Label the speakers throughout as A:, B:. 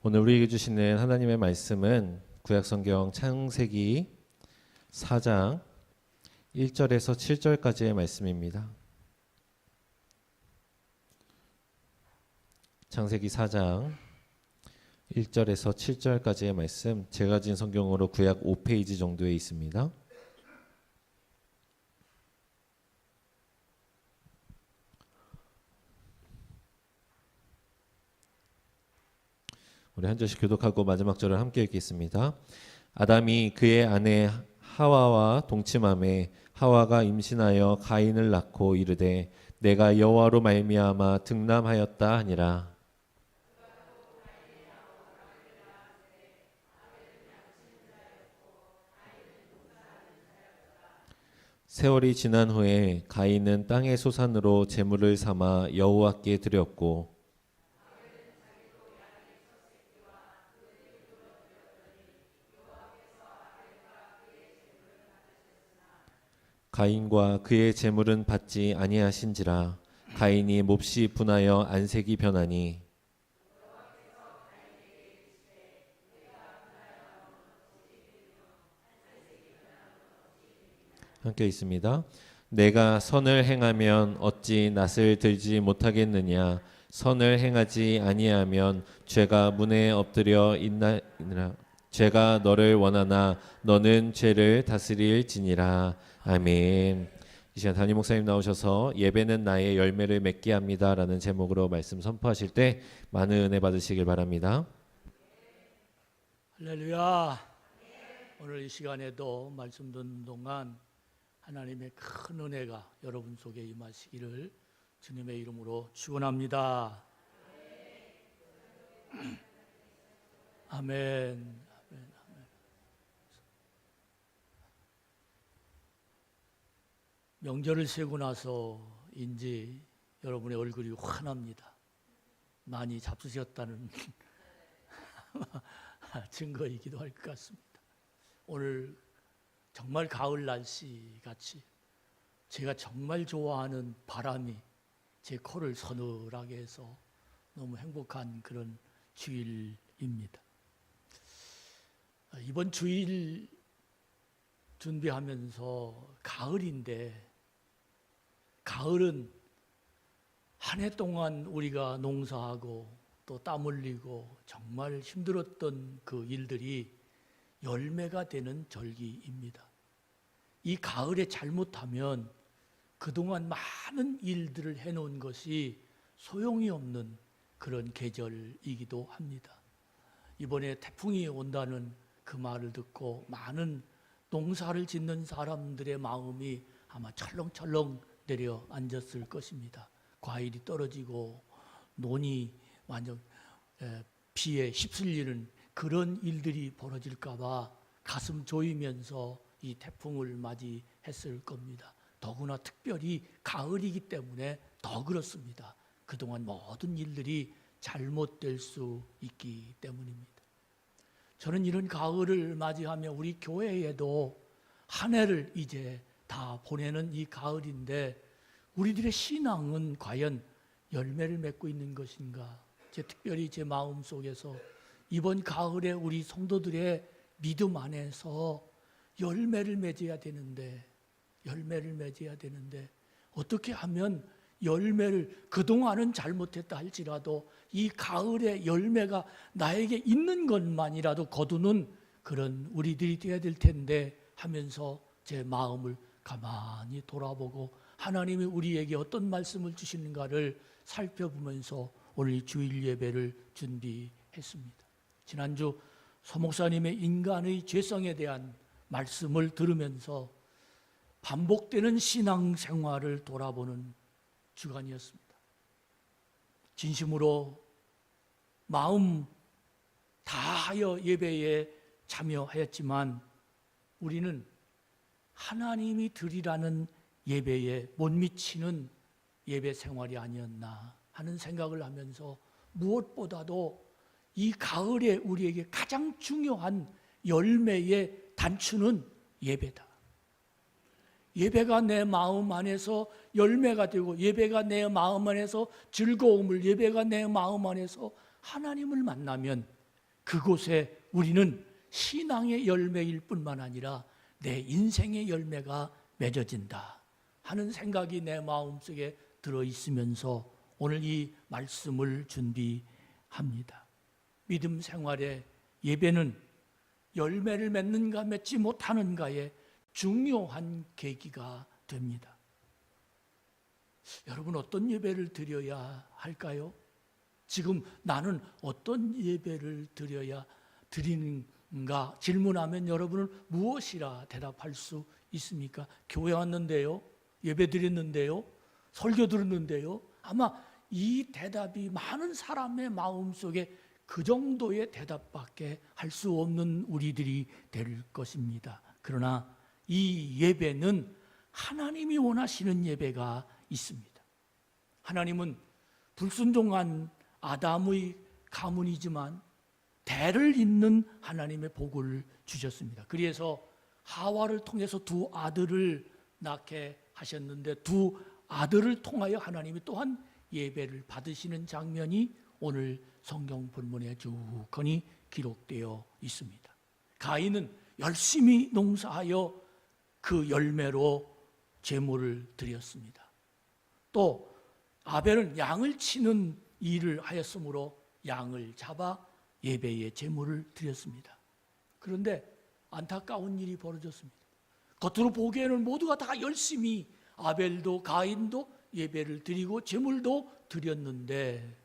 A: 오늘 우리에게 주시는 하나님의 말씀은 구약성경 창세기 4장 1절에서 7절까지의 말씀입니다. 창세기 4장 1절에서 7절까지의 말씀, 제가 가진 성경으로 구약 5페이지 정도에 있습니다. 우리 한 절씩 교독하고 마지막 절을 함께 읽겠습니다. 아담이 그의 아내 하와와 동침함에 하와가 임신하여 가인을 낳고 이르되 내가 여호와로 말미암아 득남하였다 하니라. 세월이 지난 후에 가인은 땅의 소산으로 제물을 삼아 여호와께 드렸고 가인과 그의 제물은 받지 아니하신지라. 가인이 몹시 분하여 안색이 변하니 함께 있습니다. 내가 선을 행하면 어찌 낯을 들지 못하겠느냐. 선을 행하지 아니하면 죄가 문에 엎드려 있나니라. 죄가 너를 원하나 너는 죄를 다스릴지니라. 아멘. 이 시간 담임 목사님 나오셔서 예배는 나의 열매를 맺게 합니다 라는 제목으로 말씀 선포하실 때 많은 은혜 받으시길 바랍니다.
B: 할렐루야. 오늘 이 시간에도 말씀 듣는 동안 하나님의 큰 은혜가 여러분 속에 임하시기를 주님의 이름으로 축원합니다. 아멘. 명절을 세고 나서인지 여러분의 얼굴이 환합니다. 많이 잡수셨다는 증거이기도 할 것 같습니다. 오늘 정말 가을 날씨 같이 제가 정말 좋아하는 바람이 제 코를 서늘하게 해서 너무 행복한 그런 주일입니다. 이번 주일 준비하면서 가을인데, 가을은 한 해 동안 우리가 농사하고 또 땀 흘리고 정말 힘들었던 그 일들이 열매가 되는 절기입니다. 이 가을에 잘못하면 그동안 많은 일들을 해놓은 것이 소용이 없는 그런 계절이기도 합니다. 이번에 태풍이 온다는 그 말을 듣고 많은 농사를 짓는 사람들의 마음이 아마 철렁철렁 내려앉았을 것입니다. 과일이 떨어지고 논이 완전 비에 휩쓸리는 그런 일들이 벌어질까 봐 가슴 조이면서 이 태풍을 맞이했을 겁니다. 더구나 특별히 가을이기 때문에 더 그렇습니다. 그동안 모든 일들이 잘못될 수 있기 때문입니다. 저는 이런 가을을 맞이하며 우리 교회에도 한 해를 이제 다 보내는 이 가을인데 우리들의 신앙은 과연 열매를 맺고 있는 것인가? 특별히 제 마음속에서 이번 가을에 우리 성도들의 믿음 안에서 열매를 맺어야 되는데 어떻게 하면 열매를, 그동안은 잘못했다 할지라도 이 가을에 열매가 나에게 있는 것만이라도 거두는 그런 우리들이 되어야 될 텐데 하면서 제 마음을 가만히 돌아보고 하나님이 우리에게 어떤 말씀을 주시는가를 살펴보면서 오늘 주일 예배를 준비했습니다. 지난주 서 목사님의 인간의 죄성에 대한 말씀을 들으면서 반복되는 신앙생활을 돌아보는 주간이었습니다. 진심으로 마음 다하여 예배에 참여하였지만 우리는 하나님이 드리라는 예배에 못 미치는 예배 생활이 아니었나 하는 생각을 하면서 무엇보다도 이 가을에 우리에게 가장 중요한 열매의 단추는 예배다. 예배가 내 마음 안에서 열매가 되고 예배가 내 마음 안에서 즐거움을, 예배가 내 마음 안에서 하나님을 만나면 그곳에 우리는 신앙의 열매일 뿐만 아니라 내 인생의 열매가 맺어진다 하는 생각이 내 마음속에 들어있으면서 오늘 이 말씀을 준비합니다. 믿음 생활의 예배는 열매를 맺는가 맺지 못하는가에 중요한 계기가 됩니다. 여러분, 어떤 예배를 드려야 할까요? 지금 나는 어떤 예배를 드리는가 질문하면 여러분은 무엇이라 대답할 수 있습니까? 교회 왔는데요? 예배 드렸는데요? 설교 들었는데요? 아마 이 대답이 많은 사람의 마음속에 그 정도의 대답밖에 할 수 없는 우리들이 될 것입니다. 그러나 이 예배는 하나님이 원하시는 예배가 있습니다. 하나님은 불순종한 아담의 가문이지만 대를 잇는 하나님의 복을 주셨습니다. 그래서 하와를 통해서 두 아들을 낳게 하셨는데 두 아들을 통하여 하나님이 또한 예배를 받으시는 장면이 오늘 성경 본문에 쭉거니 기록되어 있습니다. 가인은 열심히 농사하여 그 열매로 제물을 드렸습니다. 또 아벨은 양을 치는 일을 하였으므로 양을 잡아 예배의 제물을 드렸습니다. 그런데 안타까운 일이 벌어졌습니다. 겉으로 보기에는 모두가 다 열심히 아벨도 가인도 예배를 드리고 제물도 드렸는데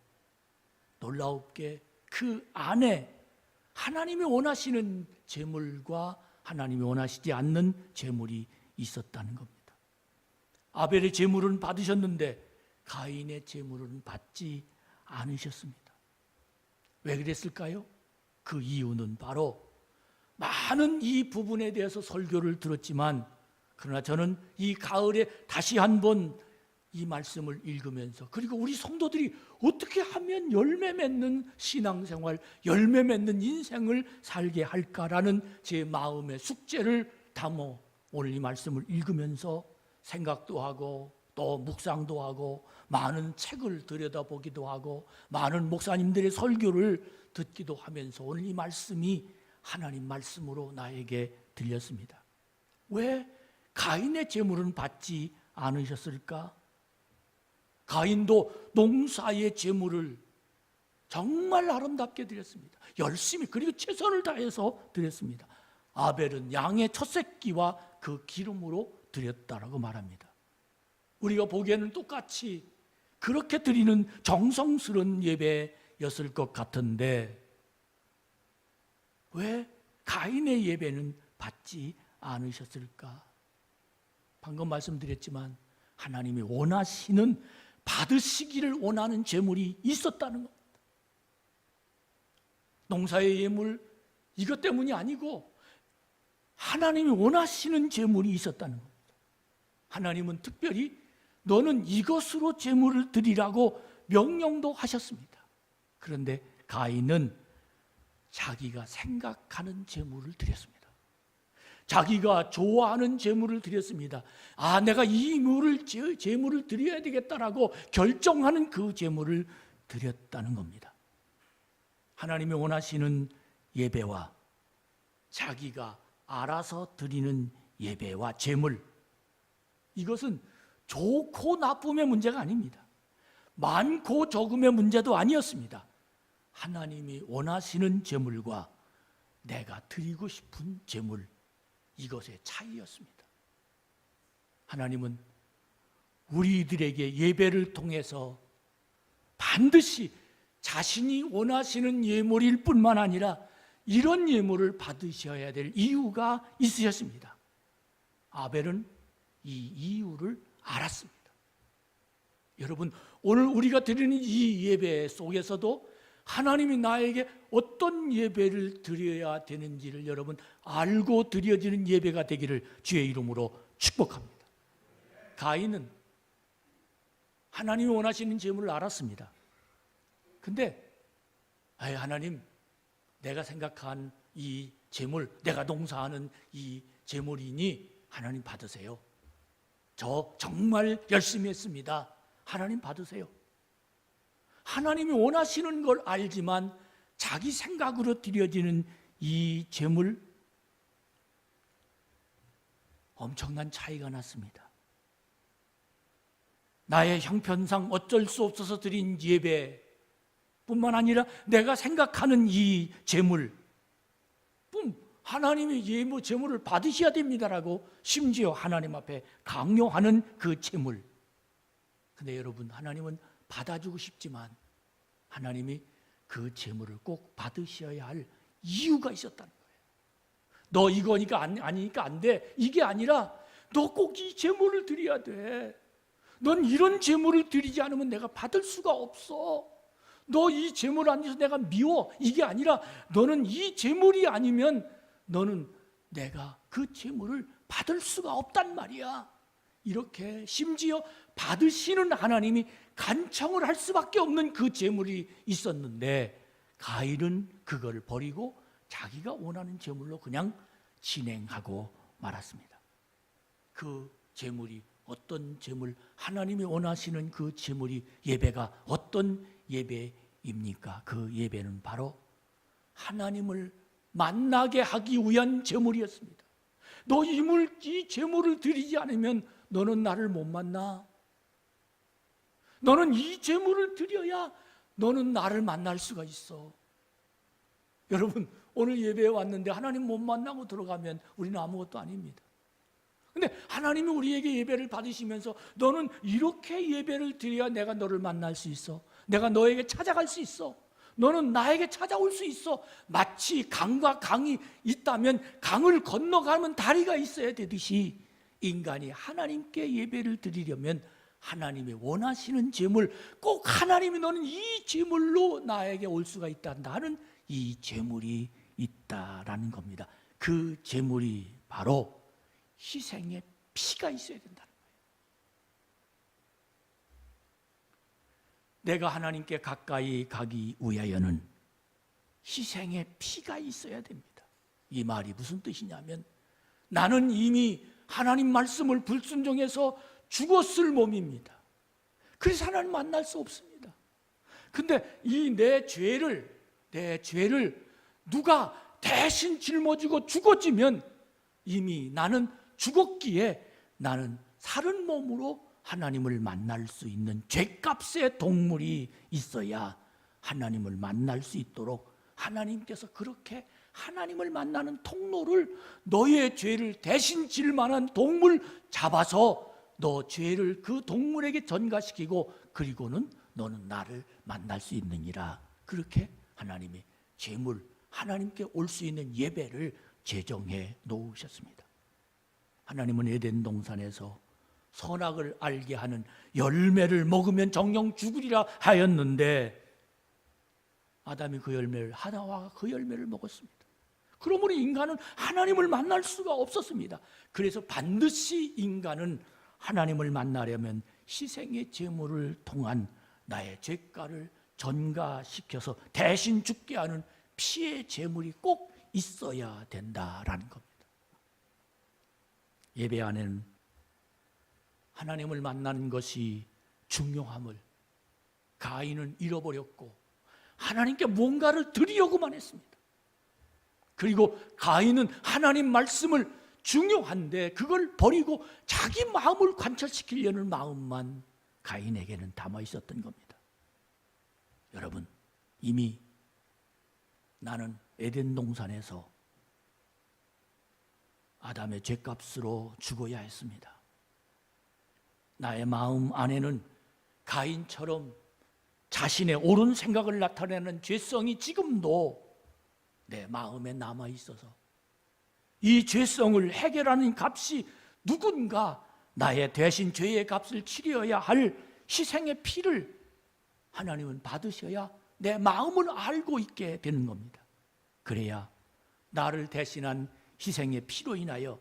B: 놀라웁게 그 안에 하나님이 원하시는 제물과 하나님이 원하시지 않는 제물이 있었다는 겁니다. 아벨의 제물은 받으셨는데 가인의 제물은 받지 않으셨습니다. 왜 그랬을까요? 그 이유는 바로 많은 이 부분에 대해서 설교를 들었지만 그러나 저는 이 가을에 다시 한번 이 말씀을 읽으면서 그리고 우리 성도들이 어떻게 하면 열매 맺는 신앙생활, 열매 맺는 인생을 살게 할까라는 제 마음의 숙제를 담아 오늘 이 말씀을 읽으면서 생각도 하고 또 묵상도 하고 많은 책을 들여다보기도 하고 많은 목사님들의 설교를 듣기도 하면서 오늘 이 말씀이 하나님 말씀으로 나에게 들렸습니다. 왜 가인의 제물은 받지 않으셨을까? 가인도 농사의 제물을 정말 아름답게 드렸습니다. 열심히 그리고 최선을 다해서 드렸습니다. 아벨은 양의 첫 새끼와 그 기름으로 드렸다라고 말합니다. 우리가 보기에는 똑같이 그렇게 드리는 정성스러운 예배였을 것 같은데 왜 가인의 예배는 받지 않으셨을까? 방금 말씀드렸지만 하나님이 원하시는 받으시기를 원하는 제물이 있었다는 겁니다. 농사의 예물 이것 때문이 아니고 하나님이 원하시는 제물이 있었다는 겁니다. 하나님은 특별히 너는 이것으로 제물을 드리라고 명령도 하셨습니다. 그런데 가인은 자기가 생각하는 제물을 드렸습니다. 자기가 좋아하는 제물을 드렸습니다. 아, 내가 이 제물을 드려야 되겠다라고 결정하는 그 제물을 드렸다는 겁니다. 하나님이 원하시는 예배와 자기가 알아서 드리는 예배와 제물, 이것은 좋고 나쁨의 문제가 아닙니다. 많고 적음의 문제도 아니었습니다. 하나님이 원하시는 제물과 내가 드리고 싶은 제물, 이것의 차이였습니다. 하나님은 우리들에게 예배를 통해서 반드시 자신이 원하시는 예물일 뿐만 아니라 이런 예물을 받으셔야 될 이유가 있으셨습니다. 아벨은 이 이유를 알았습니다. 여러분, 오늘 우리가 드리는 이 예배 속에서도 하나님이 나에게 어떤 예배를 드려야 되는지를 여러분 알고 드려지는 예배가 되기를 주의 이름으로 축복합니다. 가인은 하나님이 원하시는 제물을 알았습니다. 근데 하나님, 내가 생각한 이 제물, 내가 농사하는 이 제물이니 하나님 받으세요. 저 정말 열심히 했습니다. 하나님 받으세요. 하나님이 원하시는 걸 알지만 자기 생각으로 드려지는 이 제물, 엄청난 차이가 났습니다. 나의 형편상 어쩔 수 없어서 드린 예배뿐만 아니라 내가 생각하는 이 제물, 하나님의 제물을 받으셔야 됩니다라고 심지어 하나님 앞에 강요하는 그 제물. 근데 여러분, 하나님은 받아주고 싶지만 하나님이 그 제물을 꼭 받으셔야 할 이유가 있었다는 거예요. 너 이거니까 아니니까 안 돼, 이게 아니라 너 꼭 이 제물을 드려야 돼. 넌 이런 제물을 드리지 않으면 내가 받을 수가 없어. 너 이 제물 안 줘서 내가 미워, 이게 아니라 너는 이 제물이 아니면 너는 내가 그 제물을 받을 수가 없단 말이야. 이렇게 심지어 받으시는 하나님이 간청을 할 수밖에 없는 그 제물이 있었는데 가인은 그걸 버리고 자기가 원하는 제물로 그냥 진행하고 말았습니다. 그 제물이 어떤 제물, 하나님이 원하시는 그 제물이, 예배가 어떤 예배입니까? 그 예배는 바로 하나님을 만나게 하기 위한 제물이었습니다. 너 이 제물을 드리지 않으면 너는 나를 못 만나. 너는 이 제물을 드려야 너는 나를 만날 수가 있어. 여러분, 오늘 예배에 왔는데 하나님 못 만나고 들어가면 우리는 아무것도 아닙니다. 근데 하나님이 우리에게 예배를 받으시면서 너는 이렇게 예배를 드려야 내가 너를 만날 수 있어. 내가 너에게 찾아갈 수 있어. 너는 나에게 찾아올 수 있어. 마치 강과 강이 있다면 강을 건너가면 다리가 있어야 되듯이 인간이 하나님께 예배를 드리려면 하나님이 원하시는 제물, 꼭 하나님이 너는 이 제물로 나에게 올 수가 있다. 나는 이 제물이 있다라는 겁니다. 그 제물이 바로 희생의 피가 있어야 된다는 거예요. 내가 하나님께 가까이 가기 위하여는 희생의 피가 있어야 됩니다. 이 말이 무슨 뜻이냐면 나는 이미 하나님 말씀을 불순종해서 죽었을 몸입니다. 그래서 하나님 만날 수 없습니다. 근데 이 내 죄를 누가 대신 짊어지고 죽어지면 이미 나는 죽었기에 나는 살은 몸으로 하나님을 만날 수 있는 죄값의 동물이 있어야 하나님을 만날 수 있도록 하나님께서 그렇게 하나님을 만나는 통로를, 너의 죄를 대신 질 만한 동물 잡아서 너 죄를 그 동물에게 전가시키고 그리고는 너는 나를 만날 수 있느니라. 그렇게 하나님이 제물, 하나님께 올 수 있는 예배를 제정해 놓으셨습니다. 하나님은 에덴 동산에서 선악을 알게 하는 열매를 먹으면 정령 죽으리라 하였는데 아담이 그 열매를, 하나와가 그 열매를 먹었습니다. 그러므로 인간은 하나님을 만날 수가 없었습니다. 그래서 반드시 인간은 하나님을 만나려면 희생의 제물을 통한 나의 죄가를 전가시켜서 대신 죽게 하는 피의 제물이 꼭 있어야 된다라는 겁니다. 예배 안에는 하나님을 만나는 것이 중요함을 가인은 잃어버렸고 하나님께 뭔가를 드리려고만 했습니다. 그리고 가인은 하나님 말씀을 중요한데 그걸 버리고 자기 마음을 관철시키려는 마음만 가인에게는 담아 있었던 겁니다. 여러분, 이미 나는 에덴 동산에서 아담의 죄값으로 죽어야 했습니다. 나의 마음 안에는 가인처럼 자신의 옳은 생각을 나타내는 죄성이 지금도 내 마음에 남아 있어서 이 죄성을 해결하는 값이 누군가 나의 대신 죄의 값을 치려야 할 희생의 피를 하나님은 받으셔야 내 마음을 알고 있게 되는 겁니다. 그래야 나를 대신한 희생의 피로 인하여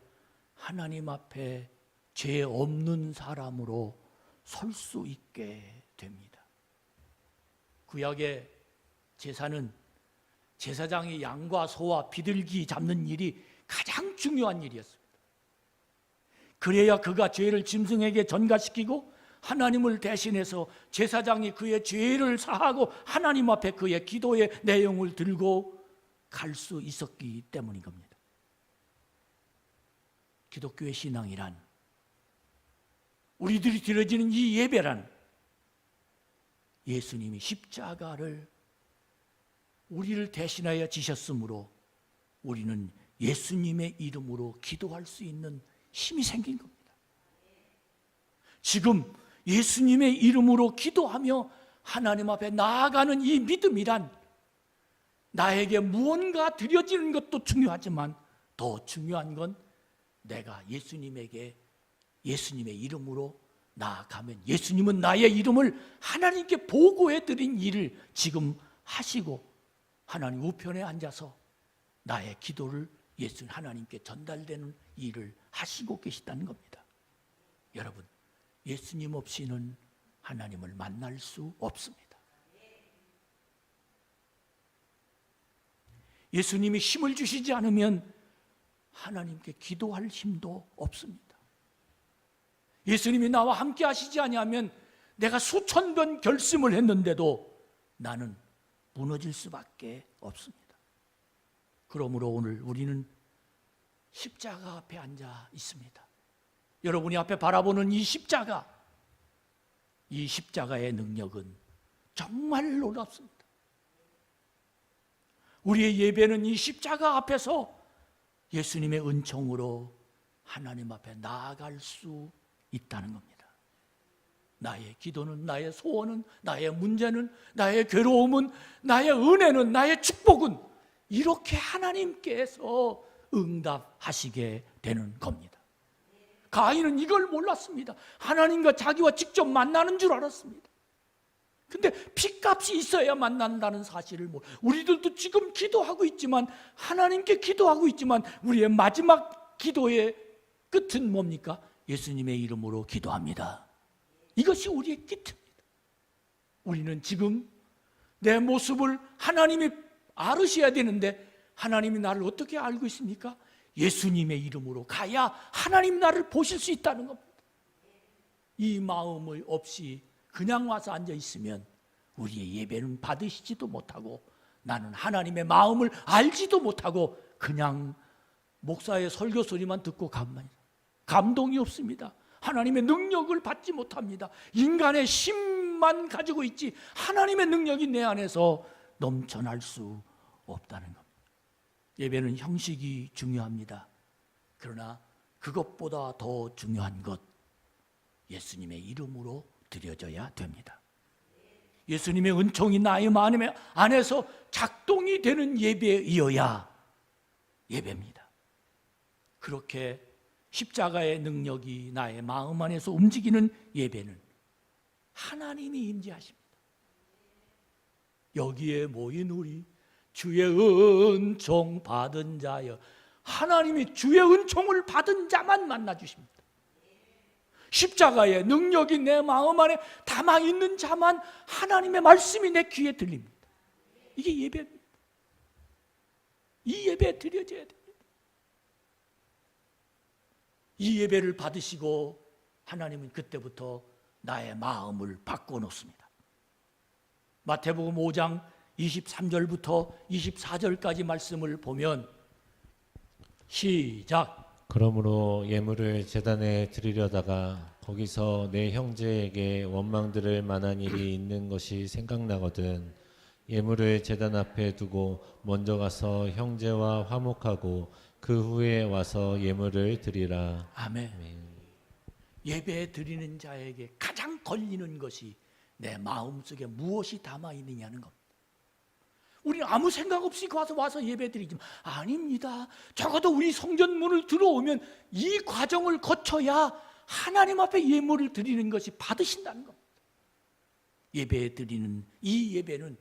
B: 하나님 앞에 죄 없는 사람으로 설 수 있게 됩니다. 구약의 제사는 제사장이 양과 소와 비둘기 잡는 일이 가장 중요한 일이었습니다. 그래야 그가 죄를 짐승에게 전가시키고 하나님을 대신해서 제사장이 그의 죄를 사하고 하나님 앞에 그의 기도의 내용을 들고 갈 수 있었기 때문인 겁니다. 기독교의 신앙이란, 우리들이 드려지는 이 예배란 예수님이 십자가를 우리를 대신하여 지셨으므로 우리는 예수님의 이름으로 기도할 수 있는 힘이 생긴 겁니다. 지금 예수님의 이름으로 기도하며 하나님 앞에 나아가는 이 믿음이란, 나에게 무언가 드려지는 것도 중요하지만 더 중요한 건 내가 예수님에게 예수님의 이름으로 나아가면 예수님은 나의 이름을 하나님께 보고해 드린 일을 지금 하시고 하나님 우편에 앉아서 나의 기도를 예수님 하나님께 전달되는 일을 하시고 계시다는 겁니다. 여러분, 예수님 없이는 하나님을 만날 수 없습니다. 예수님이 힘을 주시지 않으면 하나님께 기도할 힘도 없습니다. 예수님이 나와 함께 하시지 아니하면 내가 수천 번 결심을 했는데도 나는 무너질 수밖에 없습니다. 그러므로 오늘 우리는 십자가 앞에 앉아 있습니다. 여러분이 앞에 바라보는 이 십자가의 능력은 정말 놀랍습니다. 우리의 예배는 이 십자가 앞에서 예수님의 은총으로 하나님 앞에 나아갈 수 있다는 겁니다. 나의 기도는, 나의 소원은, 나의 문제는, 나의 괴로움은, 나의 은혜는, 나의 축복은 이렇게 하나님께서 응답하시게 되는 겁니다. 가인은 이걸 몰랐습니다. 하나님과 자기와 직접 만나는 줄 알았습니다. 근데 핏값이 있어야 만난다는 사실을 우리들도 지금 기도하고 있지만, 하나님께 기도하고 있지만 우리의 마지막 기도의 끝은 뭡니까? 예수님의 이름으로 기도합니다. 이것이 우리의 기도입니다. 우리는 지금 내 모습을 하나님이 알으셔야 되는데 하나님이 나를 어떻게 알고 있습니까? 예수님의 이름으로 가야 하나님 나를 보실 수 있다는 겁니다. 이 마음을 없이 그냥 와서 앉아 있으면 우리의 예배는 받으시지도 못하고 나는 하나님의 마음을 알지도 못하고 그냥 목사의 설교 소리만 듣고 감동이 없습니다. 하나님의 능력을 받지 못합니다. 인간의 힘만 가지고 있지 하나님의 능력이 내 안에서 넘쳐날 수 없다는 겁니다. 예배는 형식이 중요합니다. 그러나 그것보다 더 중요한 것, 예수님의 이름으로 드려져야 됩니다. 예수님의 은총이 나의 마음 안에서 작동이 되는 예배이어야 예배입니다. 그렇게 십자가의 능력이 나의 마음 안에서 움직이는 예배는 하나님이 임재하십니다. 여기에 모인 우리 주의 은총 받은 자여, 하나님이 주의 은총을 받은 자만 만나주십니다. 십자가의 능력이 내 마음 안에 담아있는 자만 하나님의 말씀이 내 귀에 들립니다. 이게 예배입니다. 이 예배 드려져야 됩니다. 이 예배를 받으시고 하나님은 그때부터 나의 마음을 바꿔놓습니다. 마태복음 5장 23절부터 24절까지 말씀을 보면 시작.
A: 그러므로 예물을 제단에 드리려다가 거기서 내 형제에게 원망들을 만한 일이 있는 것이 생각나거든 예물을 제단 앞에 두고 먼저 가서 형제와 화목하고 그 후에 와서 예물을 드리라.
B: 아멘. 예배 드리는 자에게 가장 걸리는 것이 내 마음속에 무엇이 담아있느냐는 겁니다. 우리는 아무 생각 없이 와서 예배 드리지만 아닙니다. 적어도 우리 성전문을 들어오면 이 과정을 거쳐야 하나님 앞에 예물을 드리는 것이 받으신다는 겁니다. 예배 드리는 이 예배는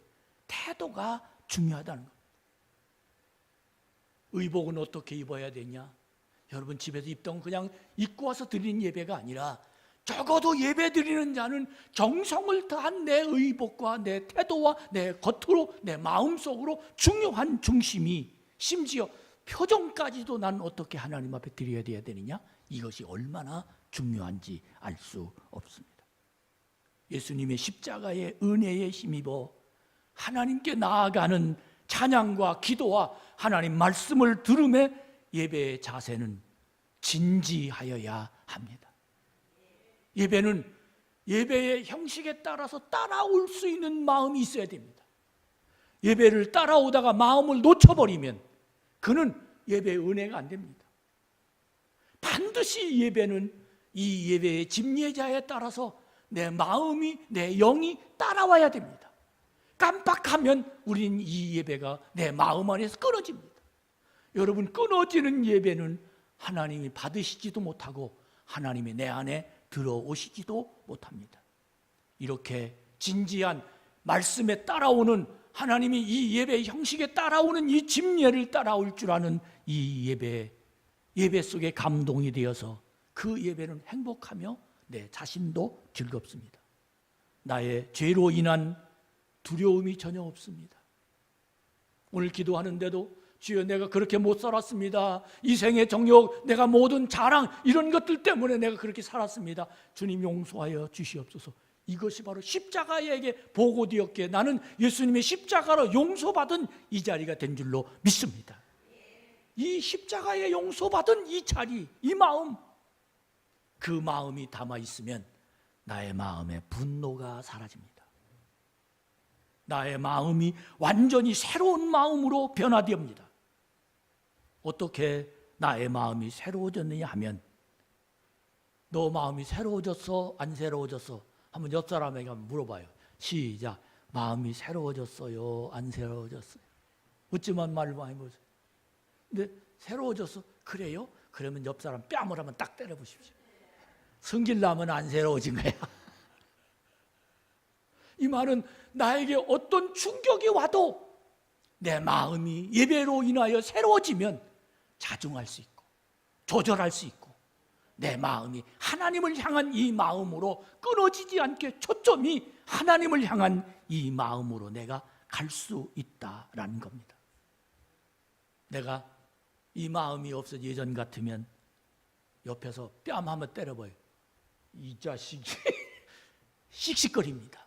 B: 태도가 중요하다는 겁니다. 의복은 어떻게 입어야 되냐? 여러분 집에서 입던 그냥 입고 와서 드리는 예배가 아니라 적어도 예배 드리는 자는 정성을 다한 내 의복과 내 태도와 내 겉으로 내 마음속으로 중요한 중심이, 심지어 표정까지도 난 어떻게 하나님 앞에 드려야 되느냐? 이것이 얼마나 중요한지 알 수 없습니다. 예수님의 십자가의 은혜에 힘입어 하나님께 나아가는 찬양과 기도와 하나님 말씀을 들음에 예배의 자세는 진지하여야 합니다. 예배는 예배의 형식에 따라서 따라올 수 있는 마음이 있어야 됩니다. 예배를 따라오다가 마음을 놓쳐버리면 그는 예배의 은혜가 안 됩니다. 반드시 예배는 이 예배의 집례자에 따라서 내 마음이, 내 영이 따라와야 됩니다. 깜빡하면 우린 이 예배가 내 마음 안에서 끊어집니다. 여러분, 끊어지는 예배는 하나님이 받으시지도 못하고 하나님이 내 안에 들어오시지도 못합니다. 이렇게 진지한 말씀에 따라오는, 하나님이 이 예배의 형식에 따라오는 이 집례를 따라올 줄 아는 이 예배 속에 감동이 되어서 그 예배는 행복하며 내 자신도 즐겁습니다. 나의 죄로 인한 두려움이 전혀 없습니다. 오늘 기도하는데도 주여, 내가 그렇게 못 살았습니다. 이 생의 정욕, 내가 모든 자랑, 이런 것들 때문에 내가 그렇게 살았습니다. 주님 용서하여 주시옵소서. 이것이 바로 십자가에게 보고되었기에 나는 예수님의 십자가로 용서받은 이 자리가 된 줄로 믿습니다. 이 십자가에 용서받은 이 자리, 이 마음, 그 마음이 담아 있으면 나의 마음에 분노가 사라집니다. 나의 마음이 완전히 새로운 마음으로 변화되옵니다. 어떻게 나의 마음이 새로워졌느냐 하면, 너 마음이 새로워졌어? 안 새로워졌어? 한번 옆 사람에게 한번 물어봐요. 시작. 마음이 새로워졌어요? 안 새로워졌어요? 웃지만 말을 많이 보세요. 근데 새로워졌어? 그래요? 그러면 옆 사람 뺨을 한번 딱 때려보십시오. 성질나면 안 새로워진 거야. 이 말은 나에게 어떤 충격이 와도 내 마음이 예배로 인하여 새로워지면 자중할 수 있고 조절할 수 있고 내 마음이 하나님을 향한 이 마음으로 끊어지지 않게 초점이 하나님을 향한 이 마음으로 내가 갈 수 있다라는 겁니다. 내가 이 마음이 없어 예전 같으면 옆에서 뺨 한번 때려봐요. 이 자식이 씩씩거립니다.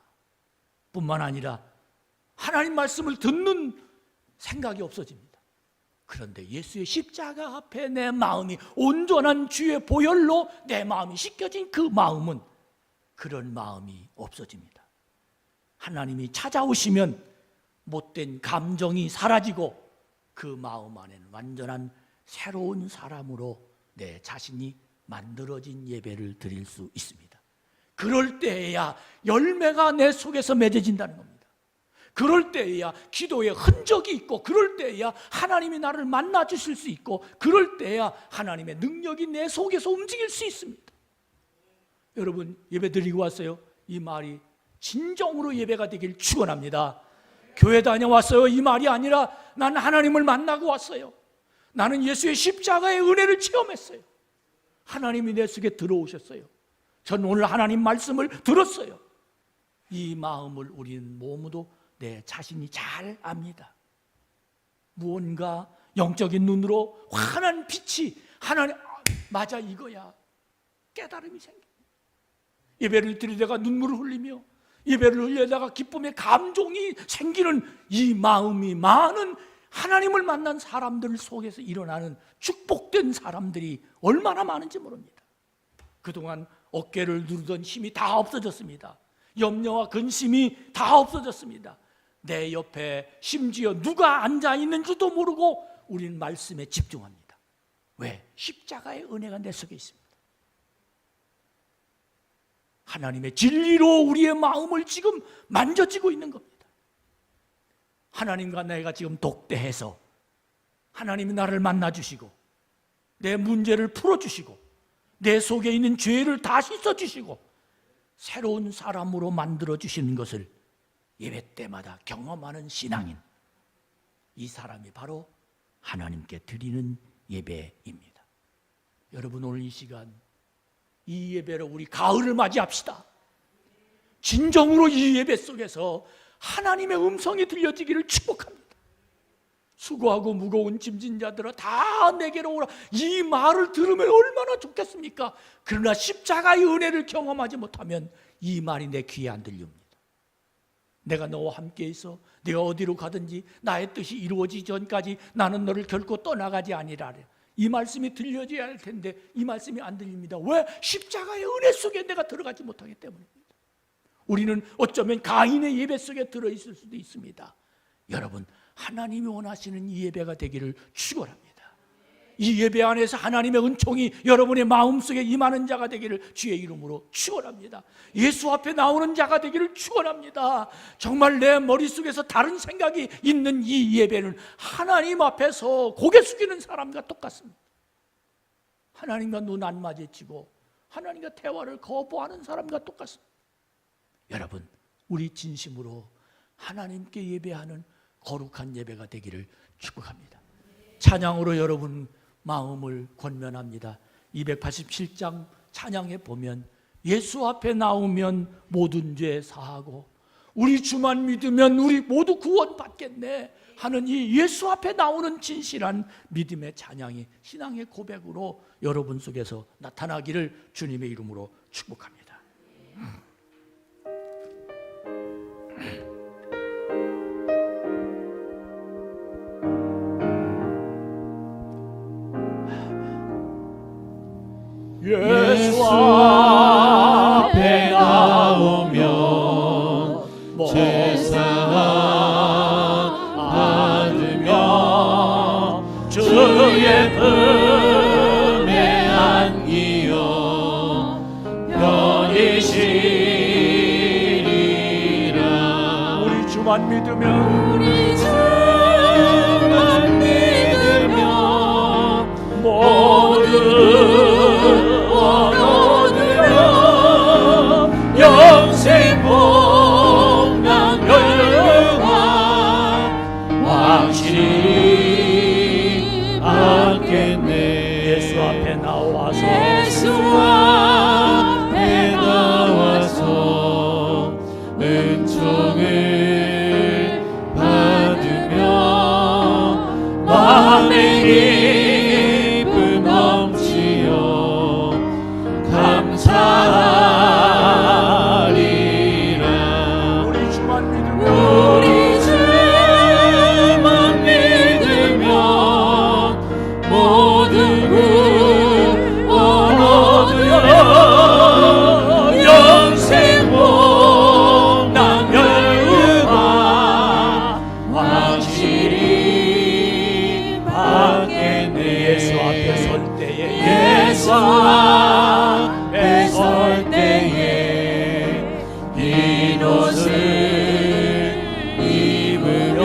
B: 뿐만 아니라 하나님 말씀을 듣는 생각이 없어집니다. 그런데 예수의 십자가 앞에 내 마음이 온전한 주의 보혈로 내 마음이 씻겨진 그 마음은 그런 마음이 없어집니다. 하나님이 찾아오시면 못된 감정이 사라지고 그 마음 안에는 완전한 새로운 사람으로 내 자신이 만들어진 예배를 드릴 수 있습니다. 그럴 때에야 열매가 내 속에서 맺어진다는 겁니다. 그럴 때에야 기도의 흔적이 있고, 그럴 때에야 하나님이 나를 만나 주실 수 있고, 그럴 때에야 하나님의 능력이 내 속에서 움직일 수 있습니다. 여러분, 예배 드리고 왔어요. 이 말이 진정으로 예배가 되길 축원합니다. 교회 다녀왔어요. 이 말이 아니라 난 하나님을 만나고 왔어요. 나는 예수의 십자가의 은혜를 체험했어요. 하나님이 내 속에 들어오셨어요. 전 오늘 하나님 말씀을 들었어요. 이 마음을 우리는 모두도 내 자신이 잘 압니다. 무언가 영적인 눈으로 환한 빛이 하나님, 맞아 이거야, 깨달음이 생깁니다. 예배를 드리다가 눈물을 흘리며 예배를 흘리다가 기쁨의 감동이 생기는 이 마음이 많은 하나님을 만난 사람들 속에서 일어나는 축복된 사람들이 얼마나 많은지 모릅니다. 그동안 어깨를 누르던 힘이 다 없어졌습니다. 염려와 근심이 다 없어졌습니다. 내 옆에 심지어 누가 앉아 있는지도 모르고 우리는 말씀에 집중합니다. 왜? 십자가의 은혜가 내 속에 있습니다. 하나님의 진리로 우리의 마음을 지금 만져지고 있는 겁니다. 하나님과 내가 지금 독대해서 하나님이 나를 만나주시고 내 문제를 풀어주시고 내 속에 있는 죄를 다 씻어주시고 새로운 사람으로 만들어주시는 것을 예배 때마다 경험하는 신앙인, 이 사람이 바로 하나님께 드리는 예배입니다. 여러분, 오늘 이 시간 이 예배로 우리 가을을 맞이합시다. 진정으로 이 예배 속에서 하나님의 음성이 들려지기를 축복합니다. 수고하고 무거운 짐진 자들아 다 내게로 오라. 이 말을 들으면 얼마나 좋겠습니까? 그러나 십자가의 은혜를 경험하지 못하면 이 말이 내 귀에 안 들립니다. 내가 너와 함께 있어 네가 어디로 가든지 나의 뜻이 이루어지기 전까지 나는 너를 결코 떠나가지 아니라. 이 말씀이 들려져야 할 텐데 이 말씀이 안 들립니다. 왜? 십자가의 은혜 속에 내가 들어가지 못하기 때문입니다. 우리는 어쩌면 가인의 예배 속에 들어있을 수도 있습니다. 여러분, 하나님이 원하시는 이 예배가 되기를 축원합니다. 이 예배 안에서 하나님의 은총이 여러분의 마음속에 임하는 자가 되기를 주의 이름으로 축원합니다. 예수 앞에 나오는 자가 되기를 축원합니다. 정말 내 머릿속에서 다른 생각이 있는 이 예배는 하나님 앞에서 고개 숙이는 사람과 똑같습니다. 하나님과 눈 안 마주치고 하나님과 대화를 거부하는 사람과 똑같습니다. 여러분, 우리 진심으로 하나님께 예배하는 거룩한 예배가 되기를 축복합니다. 찬양으로 여러분 마음을 권면합니다. 287장 찬양에 보면 예수 앞에 나오면 모든 죄 사하고 우리 주만 믿으면 우리 모두 구원받겠네 하는 이 예수 앞에 나오는 진실한 믿음의 찬양이 신앙의 고백으로 여러분 속에서 나타나기를 주님의 이름으로 축복합니다.
A: 예수 앞에 나오면 죄사함 받으며 주의 품에 안기어 편히 쉬리라.
B: 우리 주만 믿으면
A: 우리 주만 믿으면 모든 영생 복락 열화 확실히 받겠네.
B: 예수 앞에 나와서
A: 은총을 받으며 마음의 기쁨 넘치어 감사하리라.
B: 우리 주만 믿으면
A: 모든 구원 얻으려 영생 복락 열화 확실히 받겠네.
B: 예수 앞에 설 때에
A: 예수 앞에 설 때에 흰 옷을 입으며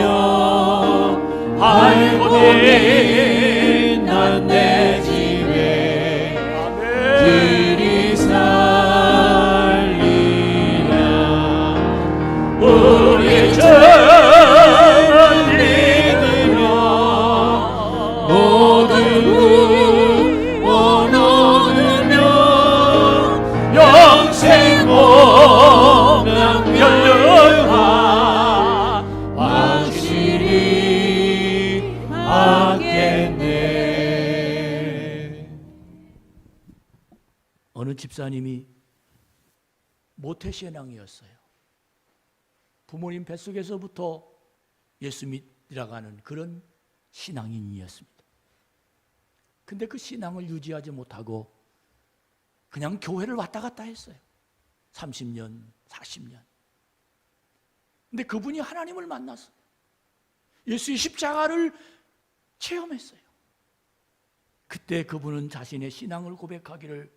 A: 알고 빛난 내 집에 들이살리라. 우리 주만 믿으며 모든 구원 얻으며 영생 복락 열화 확실히 받겠네.
B: 어느 집사님이 모태신앙이었어요. 부모님 뱃속에서부터 예수 믿으라고 하는 그런 신앙인이었습니다. 근데 그 신앙을 유지하지 못하고 그냥 교회를 왔다 갔다 했어요. 30년, 40년. 근데 그분이 하나님을 만났어요. 예수의 십자가를 체험했어요. 그때 그분은 자신의 신앙을 고백하기를,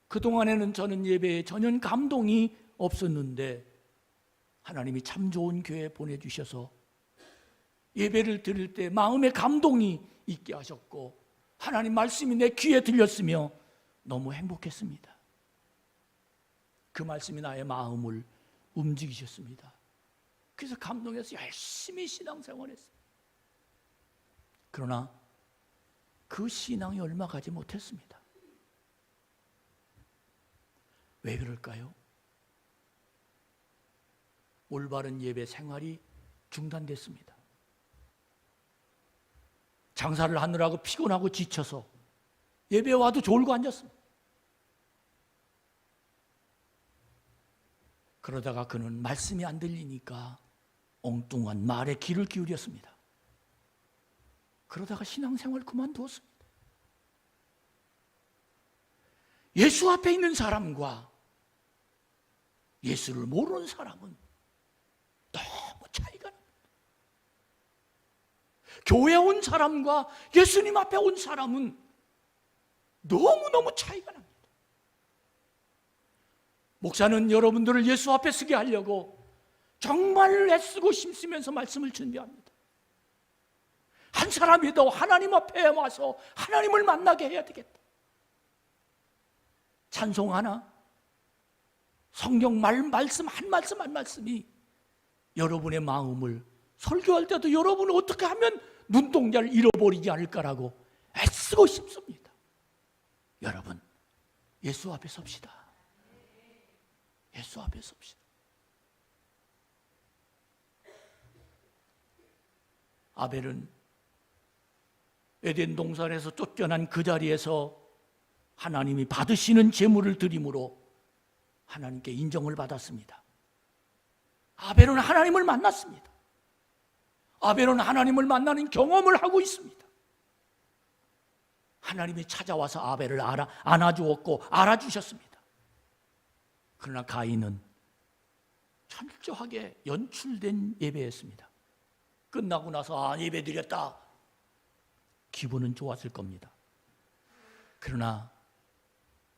B: 그동안에는 저는 예배에 전혀 감동이 없었는데 하나님이 참 좋은 교회 보내주셔서 예배를 드릴 때 마음에 감동이 있게 하셨고 하나님 말씀이 내 귀에 들렸으며 너무 행복했습니다. 그 말씀이 나의 마음을 움직이셨습니다. 그래서 감동해서 열심히 신앙생활했어요. 그러나 그 신앙이 얼마 가지 못했습니다. 왜 그럴까요? 올바른 예배 생활이 중단됐습니다. 장사를 하느라고 피곤하고 지쳐서 예배 와도 졸고 앉았습니다. 그러다가 그는 말씀이 안 들리니까 엉뚱한 말에 귀를 기울였습니다. 그러다가 신앙생활 그만두었습니다. 예수 앞에 있는 사람과 예수를 모르는 사람은 너무 차이가 납니다. 교회에 온 사람과 예수님 앞에 온 사람은 너무너무 차이가 납니다. 목사는 여러분들을 예수 앞에 서게 하려고 정말 애쓰고 힘쓰면서 말씀을 준비합니다. 한 사람이라도 하나님 앞에 와서 하나님을 만나게 해야 되겠다. 찬송 하나, 성경 말씀 한 말씀 한 말씀이 여러분의 마음을, 설교할 때도 여러분은 어떻게 하면 눈동자를 잃어버리지 않을까라고 애쓰고 싶습니다. 여러분, 예수 앞에 섭시다. 예수 앞에 섭시다. 아벨은 에덴 동산에서 쫓겨난 그 자리에서 하나님이 받으시는 제물을 드림으로 하나님께 인정을 받았습니다. 아벨은 하나님을 만났습니다. 아벨은 하나님을 만나는 경험을 하고 있습니다. 하나님이 찾아와서 아벨을 안아주었고 알아주셨습니다. 그러나 가인은 철저하게 연출된 예배였습니다. 끝나고 나서 예배 드렸다, 기분은 좋았을 겁니다. 그러나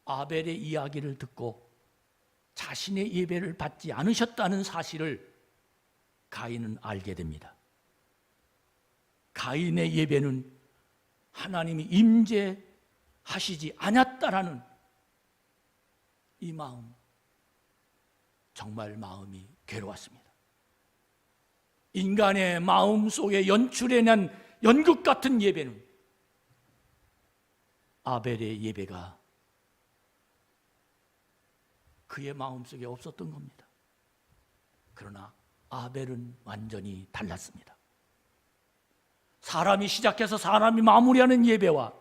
B: 아벨의 이야기를 듣고 자신의 예배를 받지 않으셨다는 사실을 가인은 알게 됩니다. 가인의 예배는 하나님이 임재하시지 않았다라는 이 마음, 정말 마음이 괴로웠습니다. 인간의 마음 속에 연출해낸 연극 같은 예배는 아벨의 예배가 그의 마음속에 없었던 겁니다. 그러나 아벨은 완전히 달랐습니다. 사람이 시작해서 사람이 마무리하는 예배와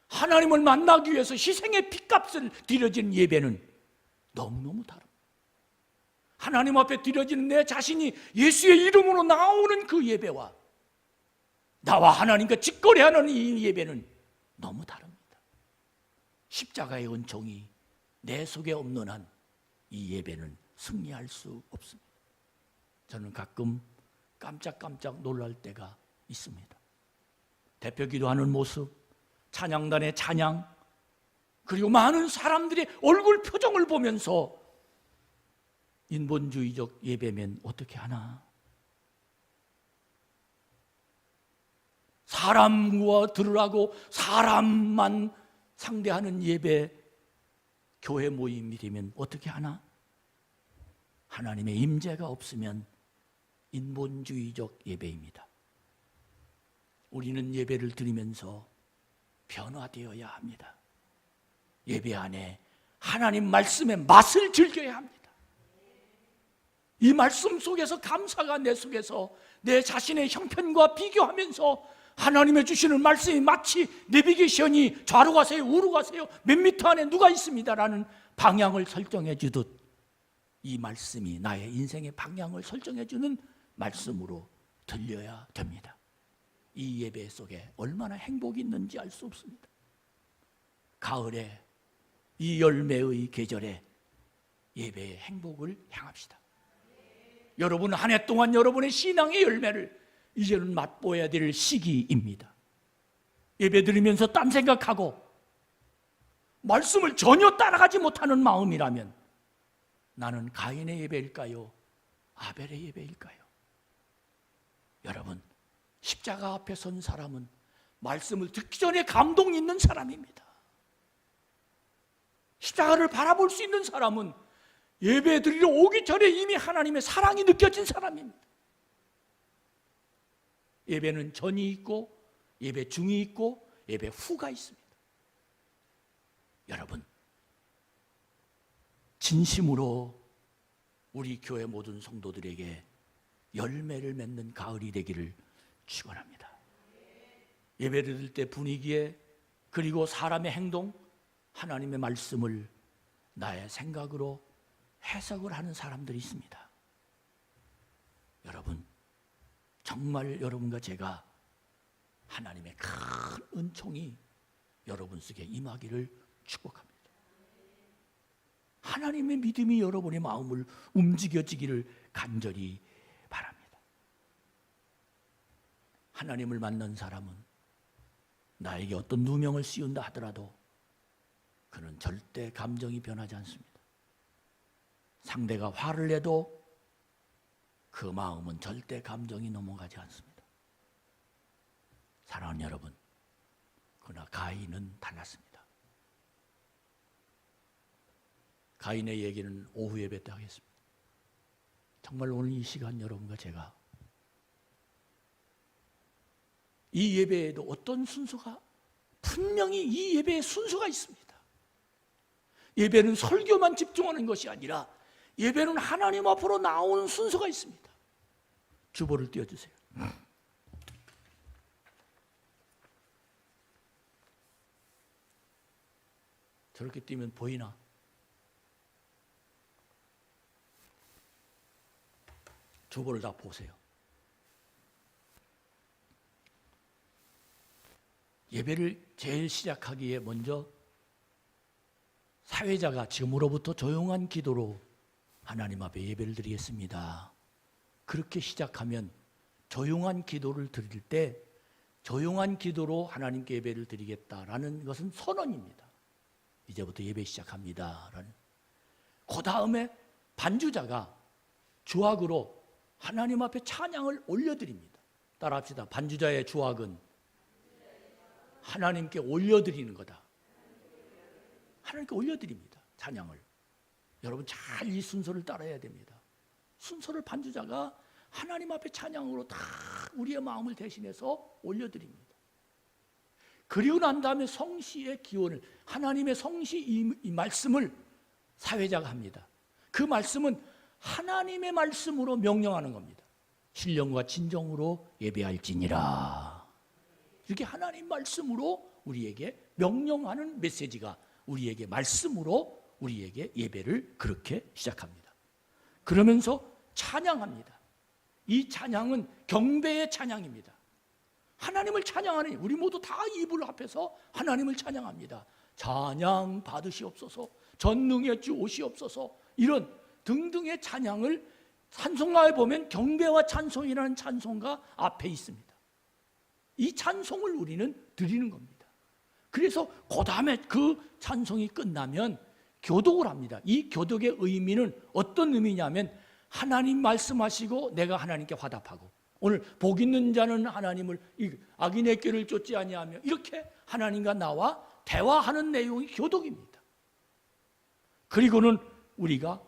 B: 하나님을 만나기 위해서 희생의 핏값을 드려지는 예배는 너무너무 다릅니다. 하나님 앞에 드려지는 내 자신이 예수의 이름으로 나오는 그 예배와 나와 하나님과 직거래하는 이 예배는 너무 다릅니다. 십자가의 은총이 내 속에 없는 한 이 예배는 승리할 수 없습니다. 저는 가끔 깜짝깜짝 놀랄 때가 있습니다. 대표 기도하는 모습, 찬양단의 찬양, 그리고 많은 사람들의 얼굴 표정을 보면서 인본주의적 예배면 어떻게 하나? 사람과 들으라고 사람만 상대하는 예배, 교회 모임이 되면 어떻게 하나? 하나님의 임재가 없으면 인본주의적 예배입니다. 우리는 예배를 드리면서 변화되어야 합니다. 예배 안에 하나님 말씀의 맛을 즐겨야 합니다. 이 말씀 속에서 감사가 내 속에서 내 자신의 형편과 비교하면서 하나님의 주시는 말씀이 마치 내비게이션이 좌로 가세요, 우로 가세요, 몇 미터 안에 누가 있습니다라는 방향을 설정해 주듯 이 말씀이 나의 인생의 방향을 설정해 주는 말씀으로 들려야 됩니다. 이 예배 속에 얼마나 행복이 있는지 알 수 없습니다. 가을에 이 열매의 계절에 예배의 행복을 향합시다. 여러분 한 해 동안 여러분의 신앙의 열매를 이제는 맛보아야 될 시기입니다. 예배 드리면서 딴 생각하고 말씀을 전혀 따라가지 못하는 마음이라면 나는 가인의 예배일까요? 아벨의 예배일까요? 여러분, 십자가 앞에 선 사람은 말씀을 듣기 전에 감동이 있는 사람입니다. 십자가를 바라볼 수 있는 사람은 예배 드리러 오기 전에 이미 하나님의 사랑이 느껴진 사람입니다. 예배는 전이 있고 예배 중이 있고 예배 후가 있습니다. 여러분, 진심으로 우리 교회 모든 성도들에게 열매를 맺는 가을이 되기를 축원합니다. 예배를 드릴 때 분위기에, 그리고 사람의 행동, 하나님의 말씀을 나의 생각으로 해석을 하는 사람들이 있습니다. 여러분, 정말 여러분과 제가 하나님의 큰 은총이 여러분 속에 임하기를 축복합니다. 하나님의 믿음이 여러분의 마음을 움직여지기를 간절히 바랍니다. 하나님을 만난 사람은 나에게 어떤 누명을 씌운다 하더라도 그는 절대 감정이 변하지 않습니다. 상대가 화를 내도 그 마음은 절대 감정이 넘어가지 않습니다. 사랑하는 여러분, 그러나 가인은 달랐습니다. 가인의 얘기는 오후 예배 때 하겠습니다. 정말 오늘 이 시간 여러분과 제가 이 예배에도 어떤 순서가, 분명히 이 예배에 순서가 있습니다. 예배는 설교만 집중하는 것이 아니라 예배는 하나님 앞으로 나오는 순서가 있습니다. 주보를 띄워주세요. 저렇게 띄면 보이나? 주보를 다 보세요. 예배를 제일 시작하기에 먼저 사회자가 지금으로부터 조용한 기도로 하나님 앞에 예배를 드리겠습니다. 그렇게 시작하면 조용한 기도를 드릴 때 조용한 기도로 하나님께 예배를 드리겠다라는 것은 선언입니다. 이제부터 예배 시작합니다. 그 다음에 반주자가 주악으로 하나님 앞에 찬양을 올려드립니다. 따라합시다. 반주자의 주악은 하나님께 올려드리는 거다. 하나님께 올려드립니다. 찬양을. 여러분 잘 이 순서를 따라야 됩니다. 순서를 반주자가 하나님 앞에 찬양으로 다 우리의 마음을 대신해서 올려드립니다. 그리고 난 다음에 성시의 기원을, 하나님의 성시 이 말씀을 사회자가 합니다. 그 말씀은 하나님의 말씀으로 명령하는 겁니다. 신령과 진정으로 예배할지니라. 이렇게 하나님 말씀으로 우리에게 명령하는 메시지가 우리에게 말씀으로 우리에게 예배를 그렇게 시작합니다. 그러면서 찬양합니다. 이 찬양은 경배의 찬양입니다. 하나님을 찬양하는, 우리 모두 다 입을 합해서 하나님을 찬양합니다. 찬양 받으시옵소서, 전능의 주 오시옵소서, 이런 등등의 찬양을 찬송가에 보면 경배와 찬송이라는 찬송가 앞에 있습니다. 이 찬송을 우리는 드리는 겁니다. 그래서 그 다음에 그 찬송이 끝나면 교독을 합니다. 이 교독의 의미는 어떤 의미냐면 하나님 말씀하시고 내가 하나님께 화답하고, 오늘 복 있는 자는 하나님을, 악인의 꾀를 쫓지 아니하며, 이렇게 하나님과 나와 대화하는 내용이 교독입니다. 그리고는 우리가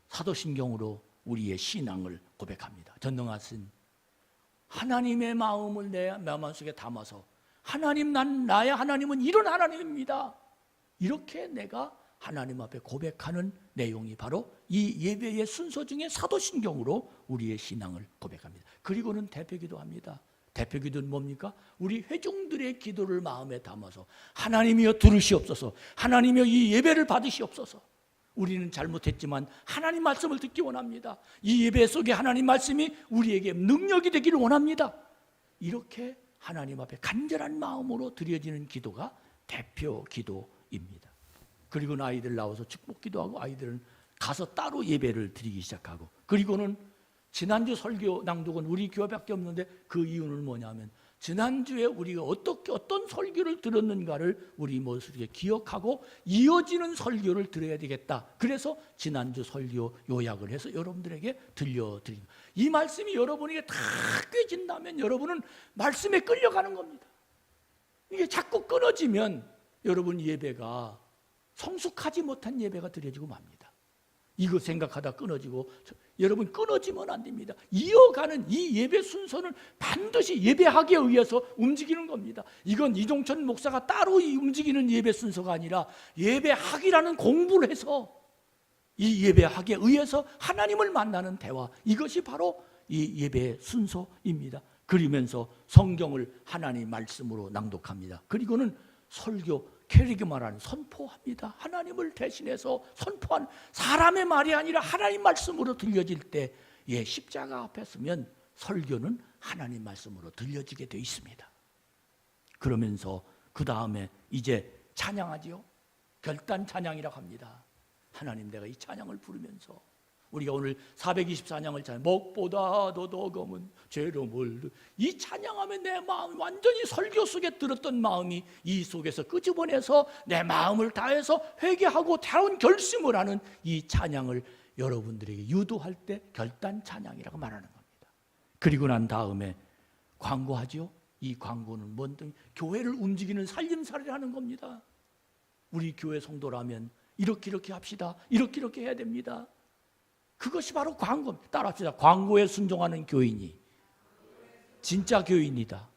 B: 사도신경으로 우리의 신앙을 고백합니다. 전능하신 하나님의 마음을 내 마음속에 담아서 하나님, 나의 하나님은 이런 하나님입니다. 이렇게 내가 하나님 앞에 고백하는 내용이 바로 이 예배의 순서 중에 사도신경으로 우리의 신앙을 고백합니다. 그리고는 대표기도 합니다. 대표기도는 뭡니까? 우리 회중들의 기도를 마음에 담아서 하나님이여 들으시옵소서, 하나님이여 이 예배를 받으시옵소서. 우리는 잘못했지만 하나님 말씀을 듣기 원합니다. 이 예배 속에 하나님 말씀이 우리에게 능력이 되기를 원합니다. 이렇게 하나님 앞에 간절한 마음으로 드려지는 기도가 대표 기도입니다. 그리고는 아이들 나와서 축복 기도하고 아이들은 가서 따로 예배를 드리기 시작하고, 그리고는 지난주 설교 낭독은 우리 교회밖에 없는데 그 이유는 뭐냐면 지난주에 우리가 어떤 설교를 들었는가를 우리 머릿속에 기억하고 이어지는 설교를 들어야 되겠다. 그래서 지난주 설교 요약을 해서 여러분들에게 들려드립니다. 이 말씀이 여러분에게 다 꿰진다면 여러분은 말씀에 끌려가는 겁니다. 이게 자꾸 끊어지면 여러분 예배가 성숙하지 못한 예배가 드려지고 맙니다. 이거 생각하다 끊어지고, 여러분 끊어지면 안 됩니다. 이어가는 이 예배 순서는 반드시 예배하기에 의해서 움직이는 겁니다. 이건 이종천 목사가 따로 움직이는 예배 순서가 아니라 예배하기라는 공부를 해서 이 예배하기에 의해서 하나님을 만나는 대화, 이것이 바로 이 예배의 순서입니다. 그리면서 성경을 하나님 말씀으로 낭독합니다. 그리고는 설교, 캐리그마라는 선포합니다. 하나님을 대신해서 선포한 사람의 말이 아니라 하나님 말씀으로 들려질 때 십자가 앞에 서면 설교는 하나님 말씀으로 들려지게 되어 있습니다. 그러면서 그 다음에 이제 찬양하지요. 결단 찬양이라고 합니다. 하나님, 내가 이 찬양을 부르면서 우리가 오늘 424장을 찬양, 목보다 더 검은 죄로 몰두, 이 찬양하면 내 마음, 완전히 설교 속에 들었던 마음이 이 속에서 끄집어내서 내 마음을 다해서 회개하고 다운 결심을 하는 이 찬양을 여러분들에게 유도할 때 결단 찬양이라고 말하는 겁니다. 그리고 난 다음에 광고하죠. 이 광고는 뭔든 교회를 움직이는 살림살이를 하는 겁니다. 우리 교회 성도라면 이렇게 합시다, 이렇게 해야 됩니다. 그것이 바로 광고입니다. 따라합시다. 광고에 순종하는 교인이 진짜 교인이다.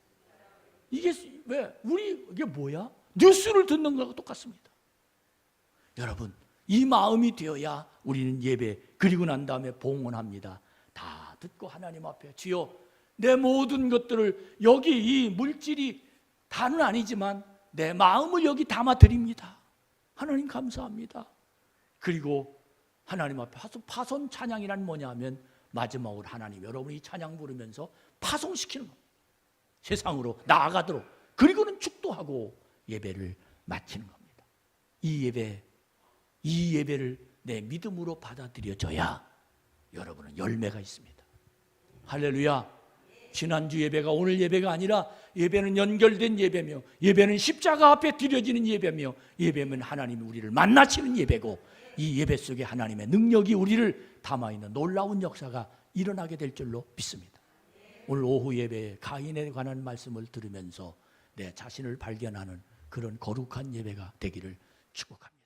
B: 이게 왜? 이게 뭐야? 뉴스를 듣는 거하고 똑같습니다. 여러분, 이 마음이 되어야 우리는 예배, 그리고 난 다음에 봉헌합니다. 다 듣고 하나님 앞에, 주여, 내 모든 것들을 여기 이 물질이 다는 아니지만 내 마음을 여기 담아 드립니다. 하나님 감사합니다. 그리고 하나님 앞에 파송 찬양이란 뭐냐면 마지막으로 하나님, 여러분이 찬양 부르면서 파송시키는 겁니다. 세상으로 나아가도록. 그리고는 축도하고 예배를 마치는 겁니다. 이 예배를 내 믿음으로 받아들여져야 여러분은 열매가 있습니다. 할렐루야. 지난주 예배가 오늘 예배가 아니라 예배는 연결된 예배며, 예배는 십자가 앞에 드려지는 예배며, 예배는 하나님이 우리를 만나시는 예배고, 이 예배 속에 하나님의 능력이 우리를 담아있는 놀라운 역사가 일어나게 될 줄로 믿습니다. 오늘 오후 예배에 가인에 관한 말씀을 들으면서 내 자신을 발견하는 그런 거룩한 예배가 되기를 축복합니다.